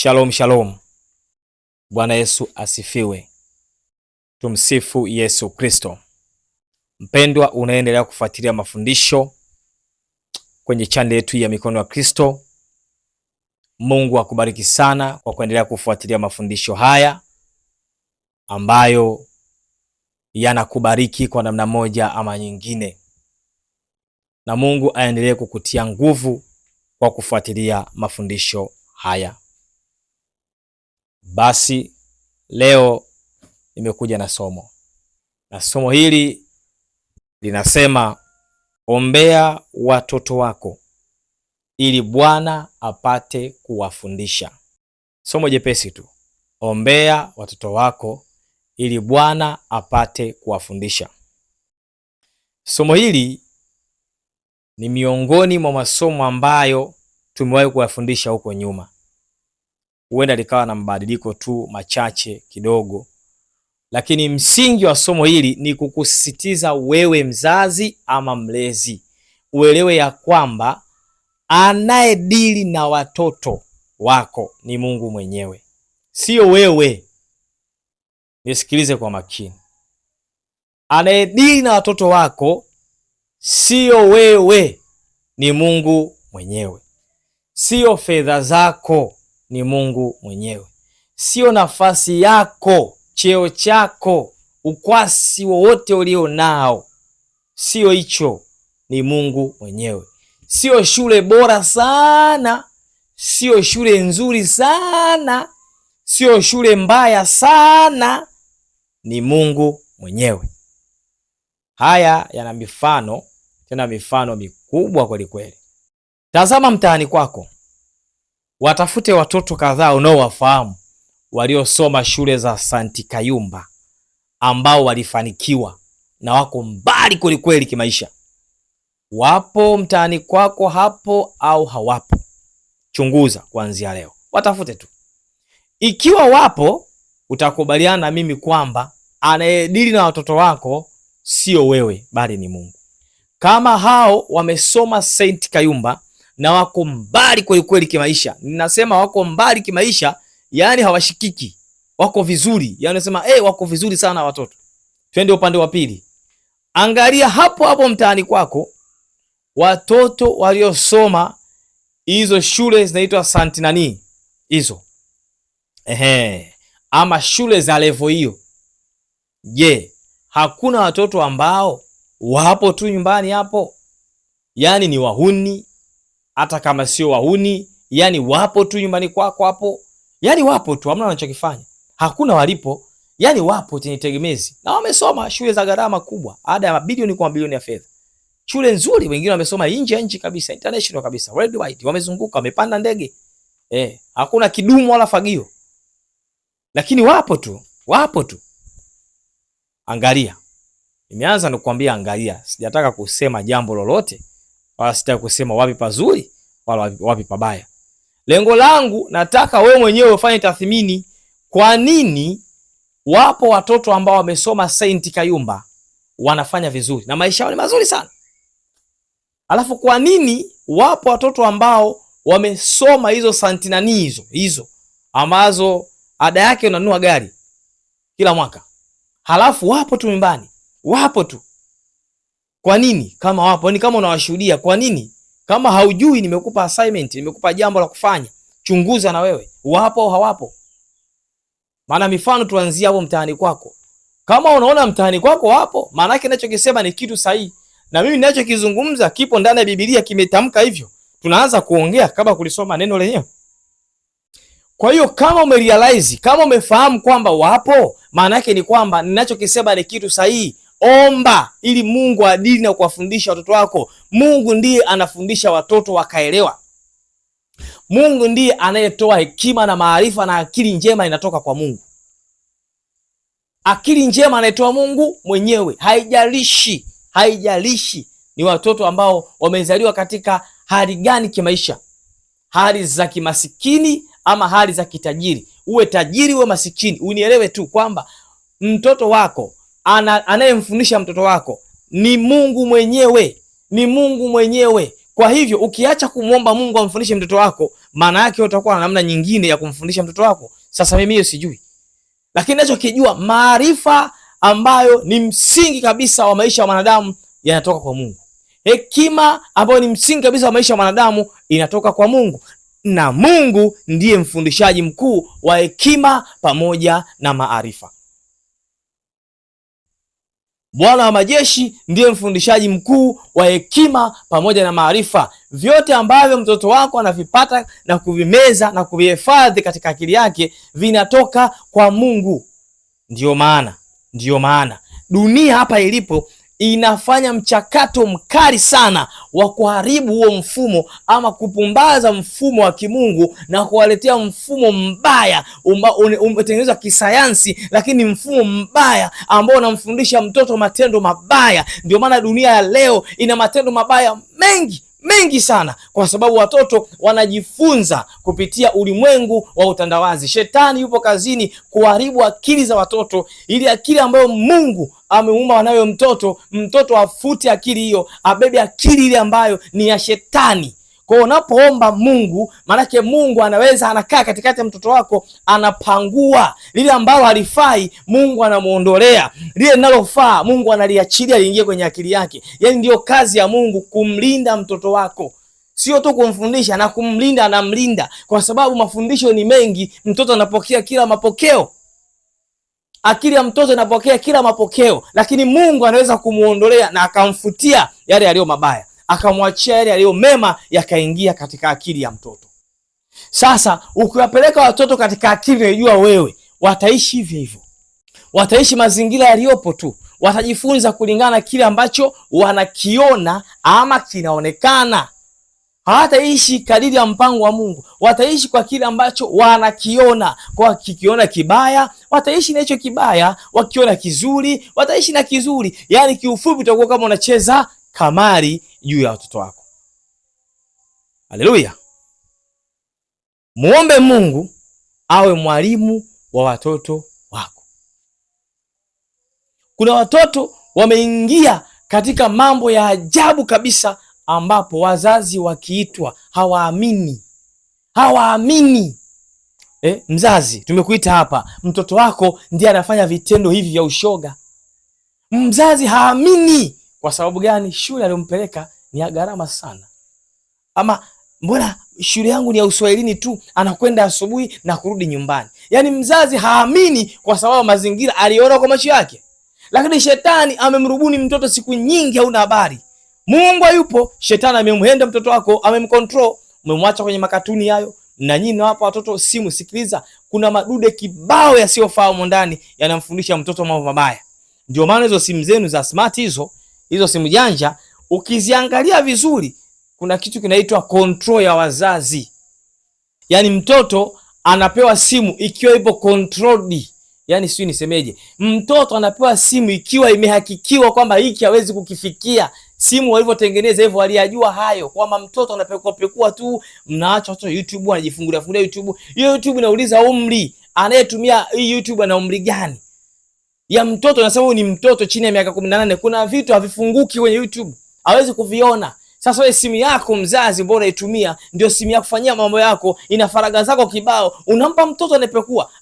Shalom shalom. Bwana Yesu asifiwe. Tumsifu Yesu Kristo. Mpendwa, unaendelea kufuatilia mafundisho kwenye channel yetu ya Mikono ya Kristo. Mungu akubariki sana kwa kuendelea kufuatilia mafundisho haya ambayo yanakubariki kwa namna moja ama nyingine. Na Mungu aendelee kukutia nguvu kwa kufuatilia mafundisho haya. Basi leo nimekuja na somo. Na somo hili linasema ombea watoto wako ili Bwana apate kuwafundisha. Somo jepesi tu. Ombea watoto wako ili Bwana apate kuwafundisha. Somo hili ni miongoni mwa masomo ambayo tumewahi kuwafundisha huko nyuma. Huenda likawa na mabadiliko tu machache kidogo, lakini msingi wa somo hili ni kukusisitiza wewe mzazi ama mlezi uelewe ya kwamba anayedili na watoto wako ni Mungu mwenyewe, sio wewe. Nisikilize kwa makini. Anayedili na watoto wako sio wewe, ni Mungu mwenyewe. Sio fedha zako, ni Mungu mwenyewe. Sio nafasi yako, cheo chako, ukwasi wowote ulio nao, sio hicho, ni Mungu mwenyewe. Sio shule bora sana, sio shule nzuri sana, sio shule mbaya sana, ni Mungu mwenyewe. Haya yana mifano, tena mifano mikubwa kweli kweli. Tazama mtaani kwako, watafute watoto kadhaa unaowafahamu waliosoma shule za St. Kayumba ambao walifanikiwa na wako mbali kweli kweli kimaisha. Wapo mtaani kwako hapo au hawapo? Chunguza kuanzia leo. Watafute tu. Ikiwa wapo, utakubaliana na mimi kwamba anayedili na watoto wako sio wewe bali ni Mungu. Kama hao wamesoma St. Kayumba na wako mbali kweli kweli kimaisha. Ninasema wako mbali kimaisha, yani hawashikiki. Wako vizuri. Yani nasema wako vizuri sana watoto. Twende upande wa pili. Angalia hapo hapo mtaani kwako watoto waliosoma hizo shule zinaitwa St. nani? Hizo. Ama shule za level hiyo. Je, hakuna watoto ambao wapo tu nyumbani hapo? Yani ni wahuni, hata kama sio wahuni, yani wapo tu nyumbani kwako hapo. Yani wapo tu, hamna wanachokifanya. Hakuna walipo, yani wapo tena tegemezi. Na wamesoma shule za gharama kubwa, ada ya mabilioni kwa mabilioni ya fedha. Shule nzuri, wengine wamesoma nje ya nchi kabisa, international kabisa, worldwide, wamezunguka, wamepanda ndege. Hakuna kidumu wala fagio. Lakini wapo tu, wapo tu. Angalia. Nimeanza kukuambia angalia. Sijataka kusema jambo lolote, wala sitaki kusema wapi pazuri wala wapi pabaya. Lengo langu nataka wewe mwenyewe ufanye tathmini. Kwa nini wapo watoto ambao wamesoma St. Kayumba wanafanya vizuri na maisha yao ni mazuri sana? Alafu kwa nini wapo watoto ambao wamesoma hizo St. nani hizo ambazo ada yake unanunua gari kila mwaka, halafu wapo tu nyumbani? Wapo tu. Kwa nini? Kama wapo, ni kama unawashuhudia. Kwa nini? Kama haujui, nimekupa assignment, nimekupa jambo la kufanya. Chunguza na wewe, wapo au hawapo? Maana mifano tuanzia hapo mtaani kwako. Kama unaona mtaani kwako wapo, maana yake ninachokisema ni kitu sahihi. Na mimi ninachokizungumza kipo ndani ya Biblia, kimetamka hivyo. Tunaanza kuongea kama kulisoma neno lenyewe. Kwa hiyo kama umerealize, kama umefahamu kwamba wapo, maana yake ni kwamba ninachokisema ni kitu sahihi. Omba ili Mungu adili na kuwafundisha watoto wako. Mungu ndiye anafundisha watoto wakaelewa. Mungu ndiye anayetoa hekima na maarifa, na akili njema inatoka kwa Mungu. Akili njema anayetoa Mungu mwenyewe. Haijalishi ni watoto ambao wamezaliwa katika hali gani kimaisha. Hali za kimasikini ama hali za kitajiri. Uwe tajiri uwe masikini, unielewe tu kwamba mtoto wako anayemfundisha mtoto wako ni Mungu mwenyewe. Ni Mungu mwenyewe. Kwa hivyo ukiacha kumwomba Mungu amfundishe mtoto wako, maana yake utakuwa na namna nyingine ya kumfundisha mtoto wako. Sasa mimi hiyo sijui, lakini ninachokijua, maarifa ambayo ni msingi kabisa wa maisha ya wanadamu yanatoka kwa Mungu. Hekima ambayo ni msingi kabisa wa maisha ya wanadamu inatoka kwa Mungu, na Mungu ndiye mfundishaji mkuu wa hekima pamoja na maarifa. Bwana wa majeshi ndiye mfundishaji mkuu wa hekima pamoja na maarifa. Vyote ambavyo mtoto wako anavipata na kuvimeza na kuvihifadhi katika akili yake vinatoka kwa Mungu. Ndiyo maana dunia hapa ilipo inafanya mchakato mkali sana wa kuharibu huo mfumo ama kupumbaza mfumo wa kimungu na kuwaletea mfumo mbaya umetengenezwa kisayansi, lakini mfumo mbaya ambao unamfundisha mtoto matendo mabaya. Ndio maana dunia ya leo ina matendo mabaya mengi sana, kwa sababu watoto wanajifunza kupitia ulimwengu wa utandawazi. Shetani yupo kazini kuharibu akili za watoto, ili akili ambayo Mungu ameumba wanayo mtoto afute akili hiyo, abebe akili ile ambayo ni ya shetani. Kwa unapoomba Mungu, maanake Mungu anakaa katikati ya mtoto wako, anapangua lile ambalo halifai, Mungu anamuondolea lile linalofaa, Mungu analiachilia liingie kwenye akili yake. Yaani ndio kazi ya Mungu, kumlinda mtoto wako, sio tu kumfundisha na kumlinda, anamlinda kwa sababu mafundisho ni mengi. Mtoto anapokea kila mapokeo, akili ya mtoto inapokea kila mapokeo, lakini Mungu anaweza kumuondolea na akamfutia yale yaliyo mabaya, akamwachia yale yaliyo mema yakaingia katika akili ya mtoto. Sasa ukiwapeleka watoto katika akili unayojua wewe, wataishi hivyo, wataishi mazingira yaliyopo tu, watajifunza kulingana na kile ambacho wanakiona ama kinaonekana. Hawataishi kadiri ya mpango wa Mungu, wataishi kwa kile ambacho wanakiona. Kwa kikiona kibaya wataishi na hicho kibaya, wakiona kizuri wataishi na kizuri. Yaani kiufupi utakuwa kama unacheza kamari juu ya watoto wako. Haleluya! Muombe Mungu awe mwalimu wa watoto wako. Kuna watoto wameingia katika mambo ya ajabu kabisa, ambapo wazazi wakiitwa hawaamini. Mzazi, tumekuita hapa, mtoto wako ndiye anafanya vitendo hivi vya ushoga. Mzazi haamini. Kwa sababu gani? Shule aliyompeleka ni ya gharama sana. Ama mbona shule yangu ni ya Uswahilini tu, anakwenda asubuhi na kurudi nyumbani. Yaani mzazi haamini kwa sababu mazingira aliona kwa macho yake. Lakini shetani amemrubuni mtoto siku nyingi, hauna habari. Mungu hayupo, shetani amemhenda mtoto wako, amemcontrol, umemwacha kwenye makatuni hayo. Na nyinyi hapa watoto, simu, sikiliza, kuna madude kibao yasiyofahamu ndani yanamfundisha mtoto mambo mabaya. Ndio maana hizo simu zenu za smart, hizo simu janja, ukiziangalia vizuri, kuna kitu kinaitwa control ya wazazi. Yaani mtoto anapewa simu ikiwa ipo controlled. Yaani sio nisemeje, mtoto anapewa simu ikiwa imehakikiwa kwamba hiki hawezi kukifikia. Simu walivyotengeneza hivyo waliyajua hayo, kwamba mtoto anapekua tu, mnaacha watoto YouTube anajifungulia YouTube. Hiyo YouTube inauliza umri, anayetumia hii YouTube ana umri gani? Ya mtoto nasema ni mtoto chini ya miaka 18. Kuna vitu havifunguki kwenye YouTube, hawezi kuviona. Sasa wewe simu yako mzazi, bora itumia, ndio simu ya kufanyia mambo yako, ina faragha zako kibao. Unampa mtoto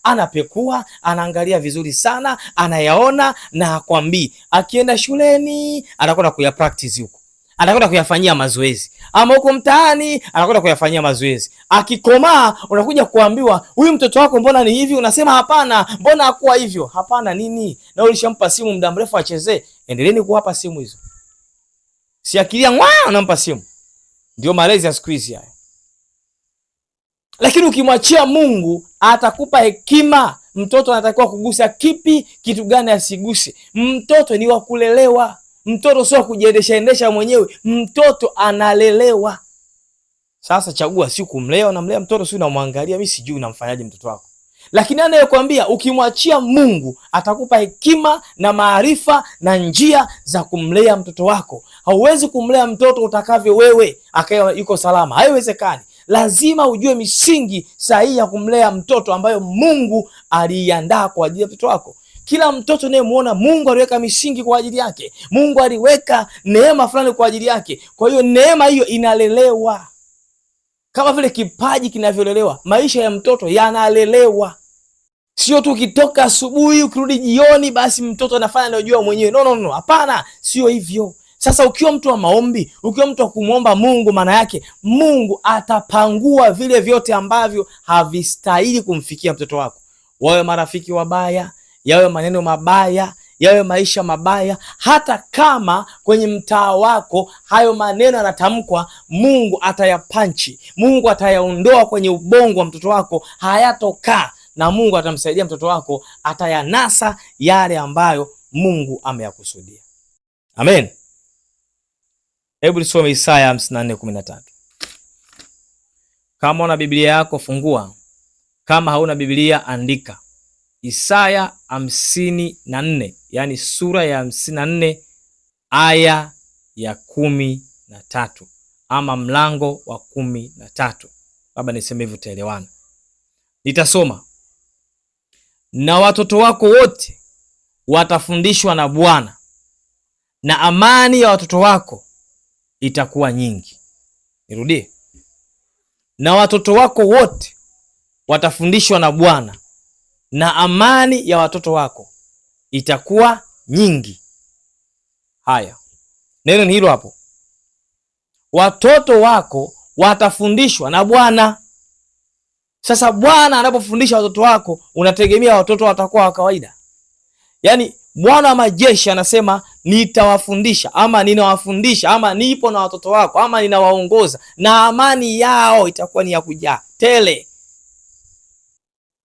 anapekua, anaangalia vizuri sana, anayaona na akwambii. Akienda shuleni anakwenda kuya practice huko, anakwenda kuyafanyia mazoezi, ama huko mtaani anakwenda kuyafanyia mazoezi. Akikomaa unakuja kuambiwa, huyu mtoto wako mbona ni hivi? Unasema hapana, mbona hakuwa hivyo? Hapana nini? Na ulishampa simu muda mrefu achezee. Endeleeni kuwapa simu hizo. Si akilia unampa simu. Ndio malezi ya siku hizi haya. Lakini ukimwachia Mungu atakupa hekima. Mtoto anatakiwa kugusa kipi, kitu gani asiguse. Mtoto ni wa kulelewa. Mtoto sio kujiendesha mwenyewe. Mtoto analelewa. Sasa chagua, si kumlea, unamlea mtoto, si unamwangalia. Mimi sijui unamfanyaje mtoto wako. Lakini anayekwambia ukimwachia Mungu atakupa hekima na maarifa na njia za kumlea mtoto wako. Hauwezi kumlea mtoto utakavyo wewe akawa yuko salama. Haiwezekani. Lazima ujue misingi sahihi ya kumlea mtoto ambayo Mungu aliiandaa kwa ajili ya mtoto wako. Kila mtoto unayemuona Mungu aliweka misingi kwa ajili yake. Mungu aliweka neema fulani kwa ajili yake. Kwa hiyo neema hiyo inalelewa. Kama vile kipaji kinavyolelewa, maisha ya mtoto yanalelewa. Sio tu ukitoka asubuhi ukirudi jioni basi mtoto anafanya anayojua mwenyewe. No, hapana, sio hivyo. Sasa ukiwa mtu wa maombi, ukiwa mtu wa kumwomba Mungu, maana yake Mungu atapangua vile vyote ambavyo havistahili kumfikia mtoto wako. Wawe marafiki wabaya, yawe maneno mabaya, yawe maisha mabaya, hata kama kwenye mtaa wako hayo maneno yanatamkwa, Mungu atayapanchi. Mungu atayaondoa kwenye ubongo wa mtoto wako, hayatokaa, na Mungu atamsaidia mtoto wako, atayanasa yale ambayo Mungu ameyakusudia. Amen. Hebu nisome Isaya 54:13. Kama una Biblia yako fungua, kama hauna Biblia andika. Isaya 54, yani sura ya 54 aya ya 13, ama mlango wa 13. Baba niseme hivyo utaelewana. Nitasoma. Na watoto wako wote watafundishwa na Bwana, na amani ya watoto wako itakuwa nyingi. Nirudie. Na watoto wako wote watafundishwa na Bwana, na amani ya watoto wako itakuwa nyingi. Haya, neno ni hilo hapo. Watoto wako watafundishwa na Bwana. Sasa Bwana anapofundisha watoto wako, unategemea watoto watakuwa wa kawaida? Yaani Bwana wa majeshi anasema nitawafundisha, ama ninawafundisha, ama nipo na watoto wako, ama ninawaongoza, na amani yao itakuwa ni ya kujaa tele.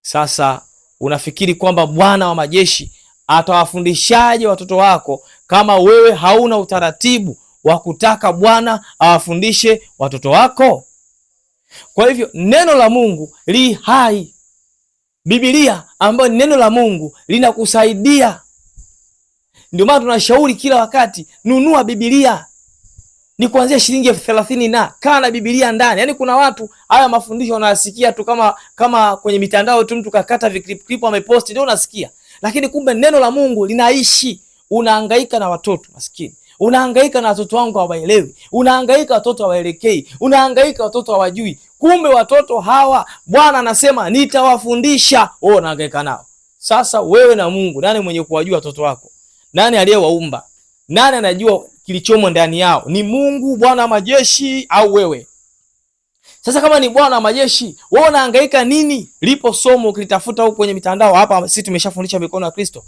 Sasa unafikiri kwamba Bwana wa majeshi atawafundishaje watoto wako kama wewe hauna utaratibu wa kutaka Bwana awafundishe watoto wako? Kwa hivyo neno la Mungu li hai. Biblia ambayo ni neno la Mungu linakusaidia. Ndio maana tunashauri kila wakati, nunua Biblia. Ni kuanzia shilingi 30 na kaa na Biblia ndani. Yaani kuna watu haya mafundisho wanasikia tu kama kwenye mitandao tu, mtu kakata clip amepost ndio unasikia. Lakini kumbe neno la Mungu linaishi. Unahangaika na watoto maskini. Unahangaika na watoto wangu hawaelewi. Unahangaika watoto hawaelekei. Unahangaika watoto hawajui. Kumbe watoto hawa Bwana anasema nitawafundisha. Wewe unahangaika nao. Sasa wewe na Mungu, nani mwenye kuwajua watoto wako? Nani aliyewaumba? Nani anajua kilichomo ndani yao? Ni Mungu Bwana wa majeshi au wewe? Sasa kama ni Bwana wa majeshi, wewe unahangaika nini? Lipo somo ukilitafuta huko kwenye mitandao. Hapa sisi tumeshafundisha mikono ya Kristo.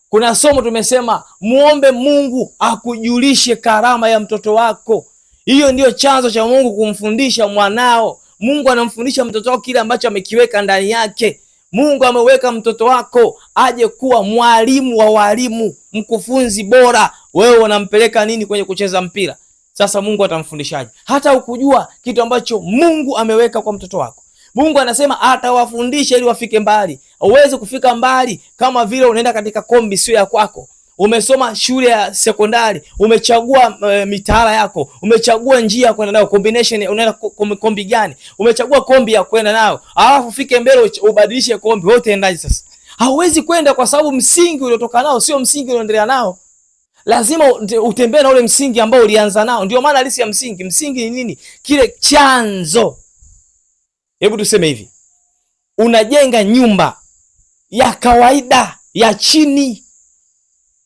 Kuna somo tumesema muombe Mungu akujulishe karama ya mtoto wako. Hiyo ndio chanzo cha Mungu kumfundisha mwanao. Mungu anamfundisha mtoto wako kile ambacho amekiweka ndani yake. Mungu ameweka mtoto wako aje kuwa mwalimu wa walimu, mkufunzi bora. Wewe unampeleka nini kwenye kucheza mpira? Sasa Mungu atamfundishaje? Hata ukujua kitu ambacho Mungu ameweka kwa mtoto wako. Mungu anasema atawafundisha ili wafike mbali. Uweze kufika mbali kama vile unaenda katika kombi sio ya kwako. Umesoma shule ya sekondari, umechagua mitaala yako, umechagua njia ya kwenda nayo, combination unaenda kombi gani? Umechagua kombi ya kwenda nayo. Alafu fike mbele ubadilishe kombi, wewe utaendaje sasa? Hauwezi kwenda kwa sababu msingi uliotoka nao sio msingi unaendelea nao. Lazima utembee na ule msingi ambao ulianza nao. Ndio maana halisi ya msingi. Msingi ni nini? Kile chanzo. Hebu tuseme hivi. Unajenga nyumba ya kawaida ya chini.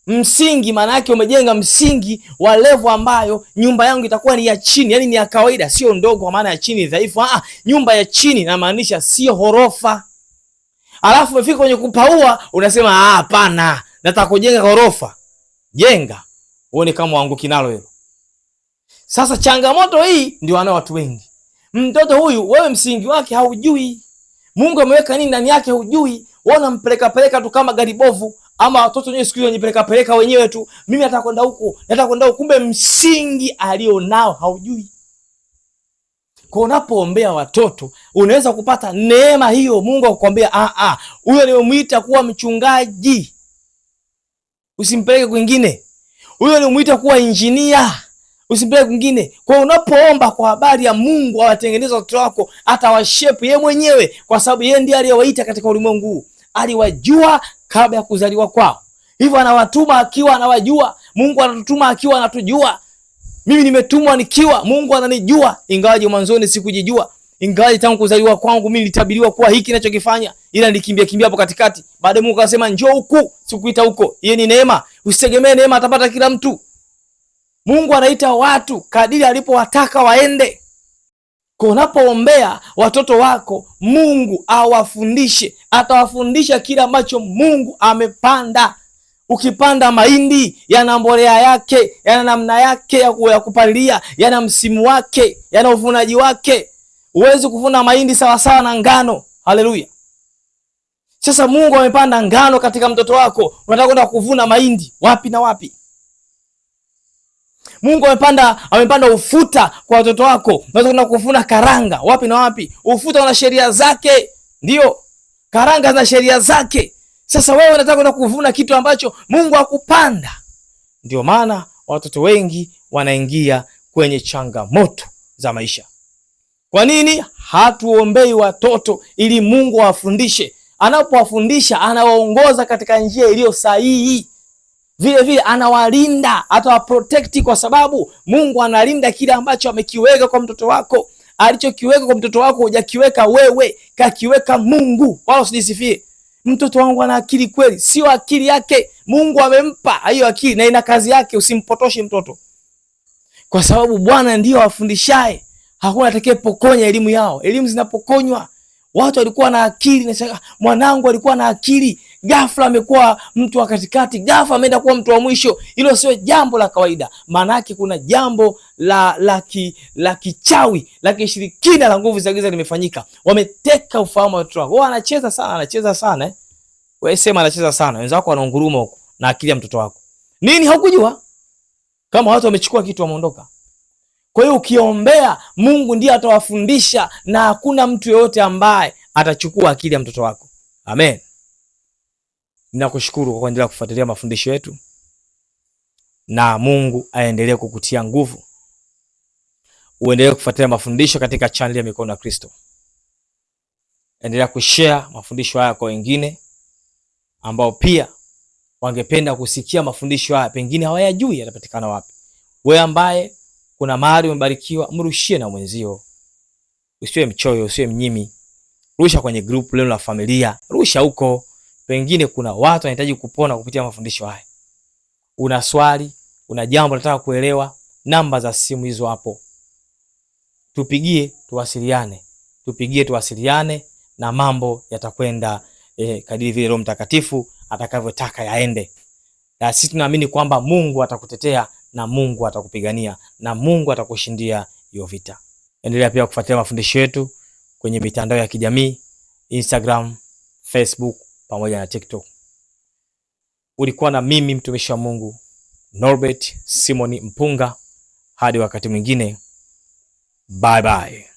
Msingi maana yake umejenga msingi wa level ambayo nyumba yangu itakuwa ni ya chini, yani ni ya kawaida, sio ndogo kwa maana ya chini dhaifu. Nyumba ya chini na maanisha sio ghorofa. Alafu umefika kwenye kupaua unasema hapana, nataka kujenga ghorofa. Jenga. Uone kama uanguki nalo hilo. Sasa changamoto hii ndio wana watu wengi. Mtoto huyu wewe msingi wake haujui. Mungu ameweka nini ndani yake hujui. Wewe unampeleka tu kama gari bovu. Ama watoto wenyewe siku hiyo wanajipeleka wenyewe tu. Mimi nataka kwenda huko, nataka kwenda huko, kumbe msingi alionao haujui. Kwa unapoombea watoto, unaweza kupata neema hiyo. Mungu akukwambia huyo nimemuita kuwa mchungaji. Usimpeleke kwingine. Huyo nimemuita kuwa injinia. Usimpeleke kwingine. Kwa unapoomba kwa habari ya Mungu awatengeneze watoto wako, atawashape yeye mwenyewe kwa sababu yeye ndiye aliyewaita katika ulimwengu huu. Aliwajua kabla ya kuzaliwa kwao. Hivyo anawatuma akiwa anawajua. Mungu anatutuma akiwa anatujua. Mimi nimetumwa nikiwa Mungu ananijua, ingawaje mwanzoni sikujijua. Ingawaje tangu kuzaliwa kwangu mimi nilitabiriwa kuwa hiki ninachokifanya, ila nilikimbia hapo katikati. Baadaye Mungu akasema njoo huku, sikuita huko. Hiyo ni neema. Usitegemee neema atapata kila mtu. Mungu anaita watu kadiri alipowataka waende. Kwa unapoombea watoto wako, Mungu awafundishe, atawafundisha kile ambacho Mungu amepanda. Ukipanda mahindi yana mbolea yake, yana namna yake ya kupalilia, yana msimu wake, yana uvunaji wake. Huwezi kuvuna mahindi sawa sawa na ngano. Haleluya. Sasa Mungu amepanda ngano katika mtoto wako, unataka kwenda kuvuna mahindi wapi na wapi? Mungu amepanda ufuta kwa watoto wako, unataka kwenda kuvuna karanga wapi na wapi? Ufuta una sheria zake, ndio. Karanga zina sheria zake. Sasa wewe unataka kwenda kuvuna kitu ambacho Mungu hakupanda. Ndio maana watoto wengi wanaingia kwenye changamoto za maisha. Kwa nini? Hatuombei watoto ili Mungu awafundishe. Anapowafundisha anawaongoza katika njia iliyo sahihi. Vile vile anawalinda, atawaprotect, kwa sababu Mungu analinda kile ambacho amekiweka kwa mtoto wako. Alichokiweka kwa mtoto wako hujakiweka wewe, kakiweka Mungu. Wala usijisifie. Mtoto wangu ana akili kweli. Sio akili yake. Mungu amempa hiyo akili na ina kazi yake. Usimpotoshe mtoto, kwa sababu Bwana ndio afundishaye. Hakuna atakayepokonya elimu yao. Elimu zinapokonywa. Watu walikuwa na akili, na mwanangu alikuwa na akili, ghafla amekuwa mtu wa katikati, ghafla ameenda kuwa mtu wa mwisho. Hilo sio jambo la kawaida. Maana yake kuna jambo la kichawi, la kishirikina, la nguvu za giza limefanyika. Wameteka ufahamu wa watoto wako. Wao anacheza sana. Wewe sema anacheza sana. Wenzako wanaunguruma huko na akili ya mtoto wako. Nini haukujua? Kama watu wamechukua kitu wameondoka. Kwa hiyo ukiombea, Mungu ndiye atawafundisha, na hakuna mtu yeyote ambaye atachukua akili ya mtoto wako. Amen. Ninakushukuru kwa kuendelea kufuatilia mafundisho yetu, na Mungu aendelee kukutia nguvu. Uendelee kufuatilia mafundisho katika channel ya Mikono ya Kristo. Endelea kushare mafundisho haya kwa wengine ambao pia wangependa kusikia mafundisho haya, pengine hawayajui yanapatikana wapi. Wewe ambaye kuna mahali umebarikiwa, mrushie na mwenzio. Usiwe mchoyo, usiwe mnyimi. Rusha kwenye group lenu la familia, rusha huko. Pengine kuna watu wanahitaji kupona kupitia mafundisho haya. Una swali, una jambo unataka kuelewa, namba za simu hizo hapo. Tupigie tuwasiliane na mambo yatakwenda kadiri vile Roho Mtakatifu atakavyotaka yaende. Na sisi tunaamini kwamba Mungu atakutetea, na Mungu atakupigania, na Mungu atakushindia hiyo vita. Endelea pia kufuatilia mafundisho yetu kwenye mitandao ya kijamii, Instagram, Facebook pamoja na TikTok. Ulikuwa na mimi mtumishi wa Mungu Norbert Simon Mpunga. Hadi wakati mwingine. Bye bye.